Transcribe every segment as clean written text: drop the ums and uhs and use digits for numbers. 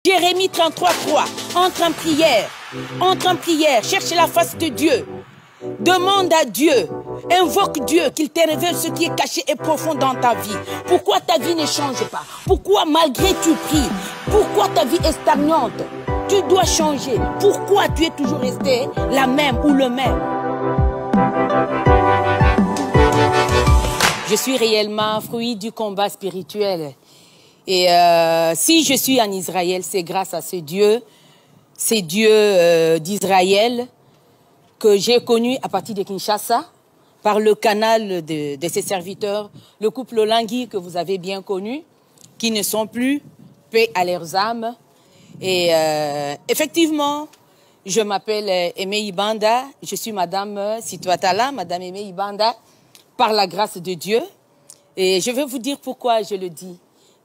Jérémie 33:3, entre en prière, cherche la face de Dieu, demande à Dieu, invoque Dieu, qu'il te révèle ce qui est caché et profond dans ta vie. Pourquoi ta vie ne change pas? Pourquoi malgré tu pries? Pourquoi ta vie est stagnante? Tu dois changer. Pourquoi tu es toujours resté la même ou le même? Je suis réellement fruit du combat spirituel. Et si je suis en Israël, c'est grâce à ce Dieu d'Israël que j'ai connu à partir de Kinshasa, par le canal de ses serviteurs, le couple Olangui que vous avez bien connu, qui ne sont plus, paix à leurs âmes. Et effectivement, je m'appelle Aimé Ibanda, je suis Madame Situatala, Madame Aimé Ibanda, par la grâce de Dieu. Et je vais vous dire pourquoi je le dis.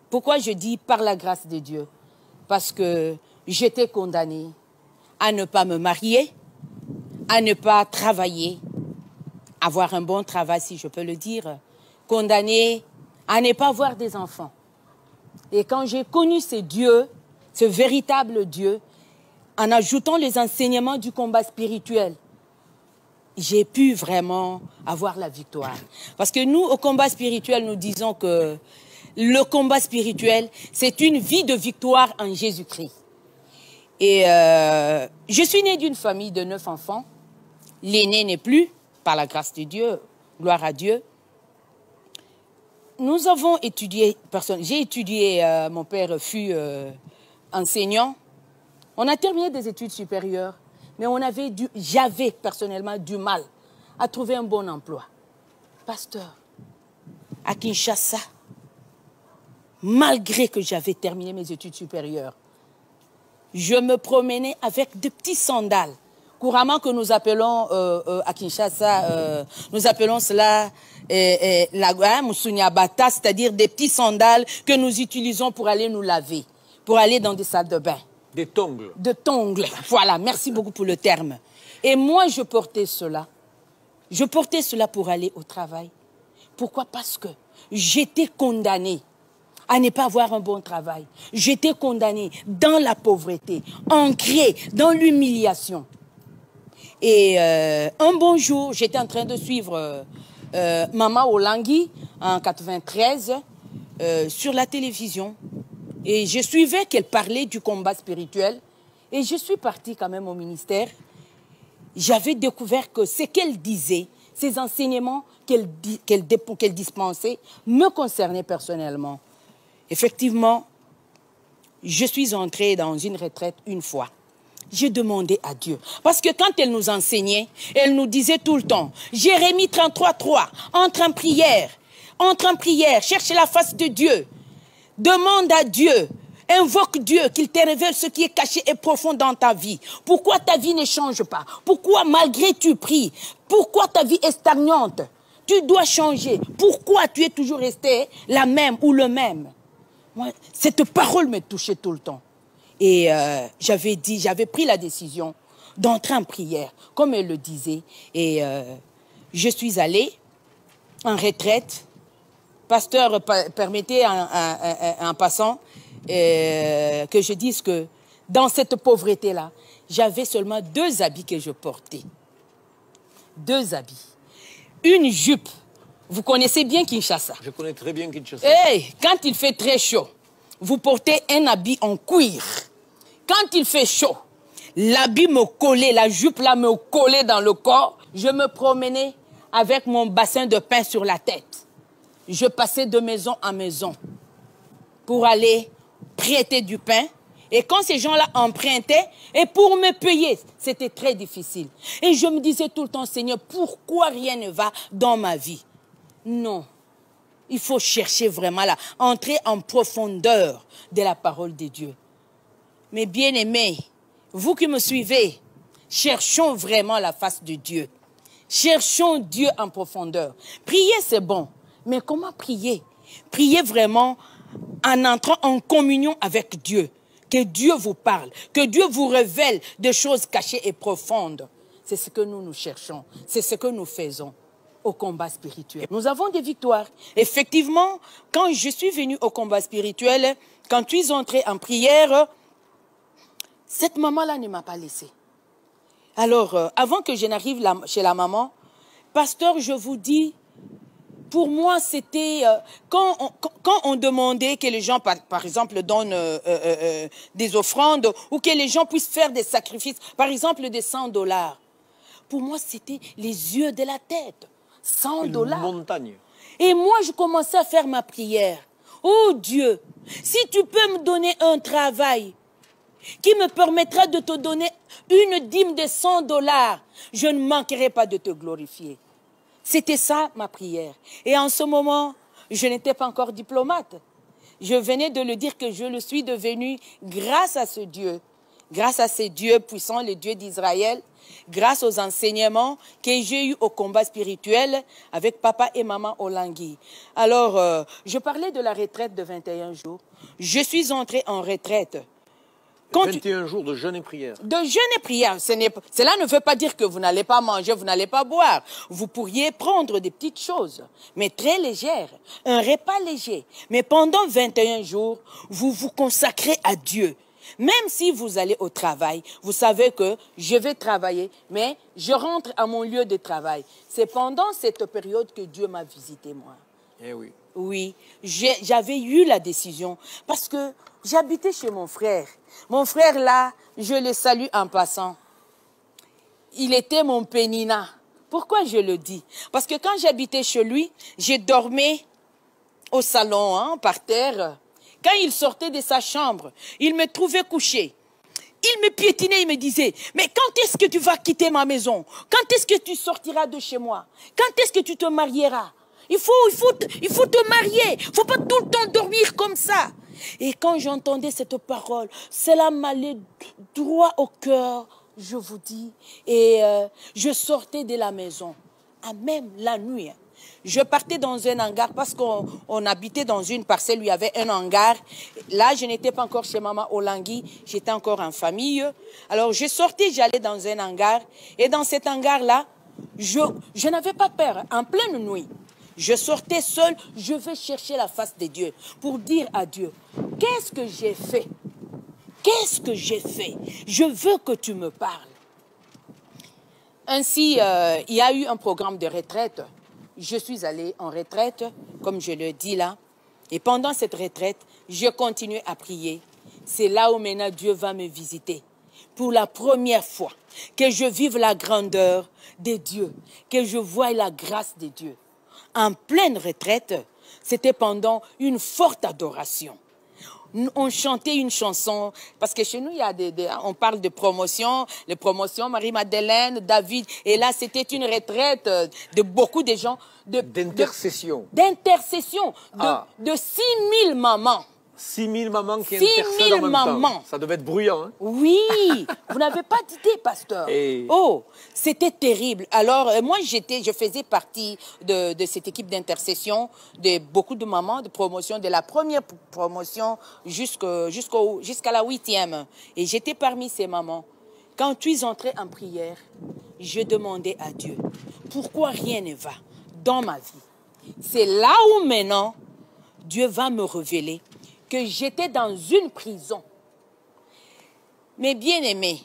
Pourquoi je dis par la grâce de Dieu? Parce que j'étais condamnée à ne pas me marier, à ne pas travailler, avoir un bon travail si je peux le dire, condamnée à ne pas avoir des enfants. Et quand j'ai connu ce Dieu, ce véritable Dieu, en ajoutant les enseignements du combat spirituel, j'ai pu vraiment avoir la victoire. Parce que nous, au combat spirituel, nous disons que le combat spirituel, c'est une vie de victoire en Jésus-Christ. Et je suis née d'une famille de 9 enfants. L'aîné n'est plus, par la grâce de Dieu, gloire à Dieu. Nous avons étudié, j'ai étudié, mon père fut enseignant. On a terminé des études supérieures, mais j'avais personnellement du mal à trouver un bon emploi. Pasteur, à Kinshasa, malgré que j'avais terminé mes études supérieures, je me promenais avec de petits sandales, couramment que nous appelons à Kinshasa, nous appelons cela la Moussounia-Bata, c'est-à-dire des petits sandales que nous utilisons pour aller nous laver, pour aller dans des salles de bain. Des tongles. De tongles, voilà, merci beaucoup pour le terme. Et moi, je portais cela. Je portais cela pour aller au travail. Pourquoi? Parce que j'étais condamnée à ne pas avoir un bon travail. J'étais condamnée dans la pauvreté, ancrée dans l'humiliation. Et un bon jour, j'étais en train de suivre Maman Olangui en 93 sur la télévision. Et je suivais qu'elle parlait du combat spirituel. Et je suis partie quand même au ministère. J'avais découvert que ce qu'elle disait, ces enseignements qu'elle dispensait, me concernaient personnellement. Effectivement, je suis entrée dans une retraite une fois. J'ai demandé à Dieu. Parce que quand elle nous enseignait, elle nous disait tout le temps, Jérémie 33:3, entre en prière, cherche la face de Dieu. Demande à Dieu, invoque Dieu, qu'il te révèle ce qui est caché et profond dans ta vie. Pourquoi ta vie ne change pas? Pourquoi malgré tu pries? Pourquoi ta vie est stagnante? Tu dois changer. Pourquoi tu es toujours resté la même ou le même? Moi, cette parole me touchait tout le temps. Et j'avais pris la décision d'entrer en prière, comme elle le disait. Et je suis allée en retraite. Pasteur, permettez en passant que je dise que dans cette pauvreté-là, j'avais seulement 2 habits que je portais. 2 habits. Une jupe. Vous connaissez bien Kinshasa? Je connais très bien Kinshasa. Hey, quand il fait très chaud, vous portez un habit en cuir. Quand il fait chaud, l'habit me collait, la jupe là me collait dans le corps. Je me promenais avec mon bassin de pain sur la tête. Je passais de maison en maison pour aller prêter du pain. Et quand ces gens-là empruntaient, et pour me payer, c'était très difficile. Et je me disais tout le temps, Seigneur, pourquoi rien ne va dans ma vie? Non, il faut chercher vraiment là, entrer en profondeur de la parole de Dieu. Mais bien aimés, vous qui me suivez, cherchons vraiment la face de Dieu. Cherchons Dieu en profondeur. Prier, c'est bon. Mais comment prier? Priez vraiment en entrant en communion avec Dieu. Que Dieu vous parle, que Dieu vous révèle des choses cachées et profondes. C'est ce que nous cherchons, c'est ce que nous faisons au combat spirituel. Nous avons des victoires. Effectivement, quand je suis venue au combat spirituel, quand tu es entré en prière, Cette maman-là ne m'a pas laissée. Alors, avant que je n'arrive chez la maman, pasteur, je vous dis, pour moi, c'était quand on demandait que les gens, par exemple, donnent des offrandes ou que les gens puissent faire des sacrifices, par exemple des $100. Pour moi, c'était les yeux de la tête. $100. Une montagne. Et moi, je commençais à faire ma prière. Oh Dieu, si tu peux me donner un travail qui me permettra de te donner une dîme de $100, je ne manquerai pas de te glorifier. C'était ça ma prière. Et en ce moment, je n'étais pas encore diplomate. Je venais de le dire que je le suis devenu grâce à ce Dieu. Grâce à ces dieux puissants, les dieux d'Israël, grâce aux enseignements que j'ai eus au combat spirituel avec papa et maman Olangui. Alors, je parlais de la retraite de 21 jours. Je suis entrée en retraite. 21 jours de jeûne et prière. De jeûne et prière. Cela ne veut pas dire que vous n'allez pas manger, vous n'allez pas boire. Vous pourriez prendre des petites choses, mais très légères. Un repas léger. Mais pendant 21 jours, vous vous consacrez à Dieu. Même si vous allez au travail, vous savez que je vais travailler, mais je rentre à mon lieu de travail. C'est pendant cette période que Dieu m'a visité, moi. Eh oui. Oui, j'avais eu la décision parce que j'habitais chez mon frère. Mon frère, là, je le salue en passant. Il était mon pénina. Pourquoi je le dis? Parce que quand j'habitais chez lui, je dormais au salon, hein, par terre. Quand il sortait de sa chambre, il me trouvait couché. Il me piétinait, il me disait, mais quand est-ce que tu vas quitter ma maison? Quand est-ce que tu sortiras de chez moi? Quand est-ce que tu te marieras? Il faut te marier. Il ne faut pas tout le temps dormir comme ça. Et quand j'entendais cette parole, cela m'allait droit au cœur, je vous dis. Et je sortais de la maison, même la nuit. Je partais dans un hangar parce qu'on habitait dans une parcelle où il y avait un hangar. Là, je n'étais pas encore chez maman Olangui, j'étais encore en famille. Alors, je sortais, j'allais dans un hangar. Et dans cet hangar-là, je n'avais pas peur, en pleine nuit. Je sortais seule, je vais chercher la face de Dieu pour dire à Dieu, qu'est-ce que j'ai fait? Qu'est-ce que j'ai fait? Je veux que tu me parles. Ainsi, il y a eu un programme de retraite. Je suis allée en retraite, comme je le dis là. Et pendant cette retraite, je continue à prier. C'est là où maintenant Dieu va me visiter. Pour la première fois, que je vive la grandeur de Dieu, que je voie la grâce de Dieu. En pleine retraite, c'était pendant une forte adoration. On chantait une chanson, parce que chez nous, on parle de promotion, les promotions, Marie-Madeleine, David, et là, c'était une retraite de beaucoup de gens. D'intercession. D'intercession, de 6000 mamans. 6000 mamans qui intercèdent en même temps. Ça devait être bruyant, hein? Oui, vous n'avez pas d'idée, pasteur. Oh, c'était terrible. Alors, moi, je faisais partie de cette équipe d'intercession, de beaucoup de mamans, de promotion, de la première promotion jusqu'à la 8e. Et j'étais parmi ces mamans. Quand tu es entrée en prière, je demandais à Dieu, pourquoi rien ne va dans ma vie? C'est là où maintenant, Dieu va me révéler que j'étais dans une prison. Mais bien aimés,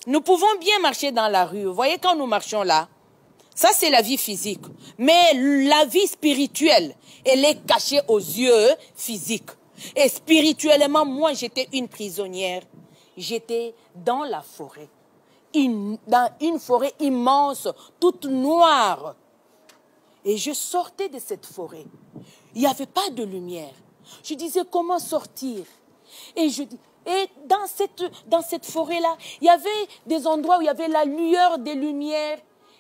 nous pouvons bien marcher dans la rue. Vous voyez, quand nous marchons là, ça c'est la vie physique. Mais la vie spirituelle, elle est cachée aux yeux physiques. Et spirituellement, moi j'étais une prisonnière. J'étais dans la forêt. Dans une forêt immense, toute noire. Et je sortais de cette forêt. Il n'y avait pas de lumière. Je disais, comment sortir? Et dans cette forêt-là, il y avait des endroits où il y avait la lueur des lumières.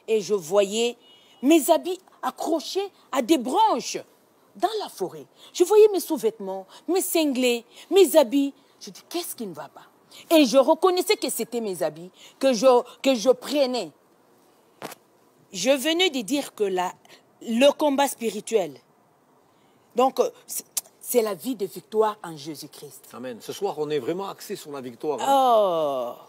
Et je voyais mes habits accrochés à des branches dans la forêt. Je voyais mes sous-vêtements, mes cinglés, mes habits. Je dis, qu'est-ce qui ne va pas? Et je reconnaissais que c'était mes habits que je prenais. Je venais de dire que le combat spirituel, donc, c'est la vie de victoire en Jésus-Christ. Amen. Ce soir, on est vraiment axé sur la victoire. Hein? Oh,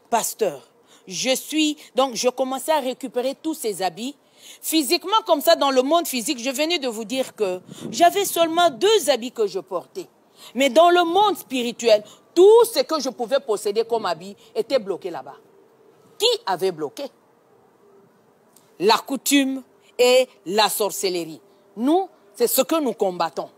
pasteur, je commençais à récupérer tous ces habits. Physiquement, comme ça, dans le monde physique, je venais de vous dire que j'avais seulement 2 habits que je portais. Mais dans le monde spirituel, Tout ce que je pouvais posséder comme habit était bloqué là-bas. Qui avait bloqué? La coutume et la sorcellerie. Nous, c'est ce que nous combattons.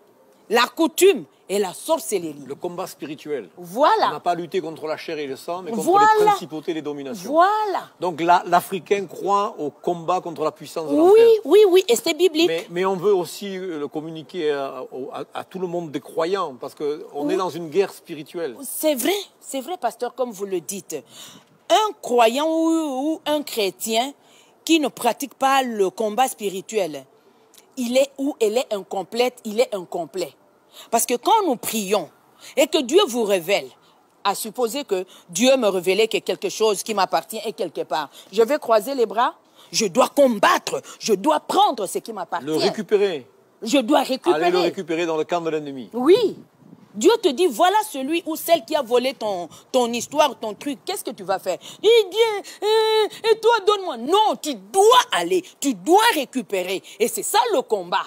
La coutume et la sorcellerie. Le combat spirituel. Voilà. On n'a pas lutté contre la chair et le sang, mais contre les principautés et les dominations. Voilà. Donc l'Africain croit au combat contre la puissance de l'enfer. Oui, oui, oui, et c'est biblique. Mais on veut aussi le communiquer à tout le monde des croyants, parce qu'on est dans une guerre spirituelle. C'est vrai, pasteur, comme vous le dites. Un croyant ou un chrétien qui ne pratique pas le combat spirituel, il est ou elle est incomplète, il est incomplet. Parce que quand nous prions et que Dieu vous révèle, à supposer que Dieu me révélait que quelque chose qui m'appartient est quelque part, je vais croiser les bras, je dois combattre, je dois prendre ce qui m'appartient. Le récupérer. Je dois récupérer. Aller le récupérer dans le camp de l'ennemi. Oui. Dieu te dit, voilà celui ou celle qui a volé ton histoire, ton truc. Qu'est-ce que tu vas faire? Il dit, et toi, donne-moi. Non, tu dois aller, tu dois récupérer. Et c'est ça le combat.